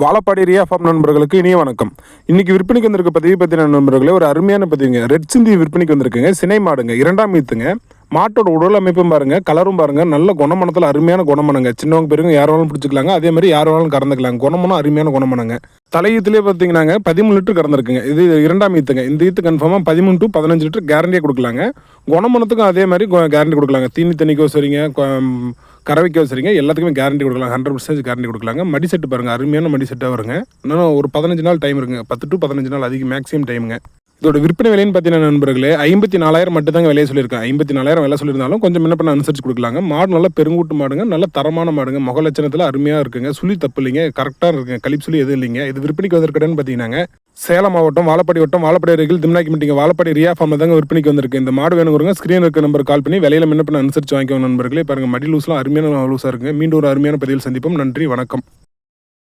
Vazhapadi Riya form நண்பர்களுக்கு இனிய வணக்கம். இன்னைக்கு விற்பனைக்கு வந்திருக்க பதிவு பற்றின நண்பர்களே ஒரு அருமையான பதிவுங்க. ரெட் சிந்தி விற்பனைக்கு வந்திருக்குங்க. சினை மாடுங்க, 2ஆம் ஈத்துங்க. மாட்டோட உடல் அமைப்பும் பாருங்க, கலரும் பாருங்க, நல்ல குணமனத்தில் அருமையான குணமனங்க. சின்னவங்க பெருங்க யார் வேணாலும் பிடிச்சிக்கலாங்க. அதே மாதிரி யார் வேணாலும் கறந்துக்கலாங்க. குணமனம் அருமையான குணமனங்க. தலையீத்துலேயே பார்த்தீங்கன்னாங்க 13 லிட்டர் கறந்துருக்குங்க. இது 2ஆம் ஈத்துங்க. இந்த ஈத்து கன்ஃபார்மாக 13 to 15 லிட்டர் கேரண்டியாக கொடுக்கலாங்க. குணமனத்துக்கும் அதே மாதிரி கேரண்டி கொடுக்கலாங்க. தீனி தண்ணிக்கோ சரிங்க, கறவைக்கோ சரிங்க, எல்லாத்துக்குமே கேரண்டி கொடுக்கலாம். 100% கேரண்டி கொடுக்கலாங்க. மடி செட்டு பாருங்கள், அருமையான மடி செட்டாக வருங்க. இன்னும் ஒரு 15 நாள் டைம் இருக்குங்க. 10 to 15 நாள் அதிக மேக்ஸிமம் டைமுங்க. இதோட விற்பனை விலைன்னு பார்த்தீங்கன்னா நண்பர்களே 54,000 மட்டும் தாங்க விலையை சொல்லியிருக்கேன். 54,000 விலை சொல்லியிருந்தாலும் கொஞ்சம் முன்ன பண்ண அனுசரிச்சு கொடுக்கலாங்க. மாடு நல்ல பெருங்கூட்டு மாடுங்க, நல்ல தரமான மாடுங்க. முக லட்சணத்தில் அருமையாக இருக்குங்க. சுழி தப்பு இல்லைங்க, கரெக்டாக இருக்குங்க. கழிப்பு சுழி எதுவும் இல்லைங்க. இது விற்பனைக்கு வந்திருக்கேன்னு பார்த்தீங்கன்னாங்க சேலம் மாவட்டம் வாழப்பாடி வட்டம் வாழப்பாடி அருகில் திம்னாக்கி மீட்டிங்க வாழப்பாடி ரியா ஃபார்ம் தாங்க விற்பனைக்கு வந்திருக்கு. இந்த மாடு வேணுங்கிறவங்க ஸ்க்ரீன் இருக்க நம்பர் கால் பண்ணி விலையில முன்ன பண்ண அனுசரிச்சு வாங்கிக்கோங்க நண்பர்களே. பாருங்கள், மடி லூஸ்லாம் அருமையான லூஸாக இருக்குங்க. மீண்டும் ஒரு அருமையான பதிவில் சந்திப்போம். நன்றி, வணக்கம்.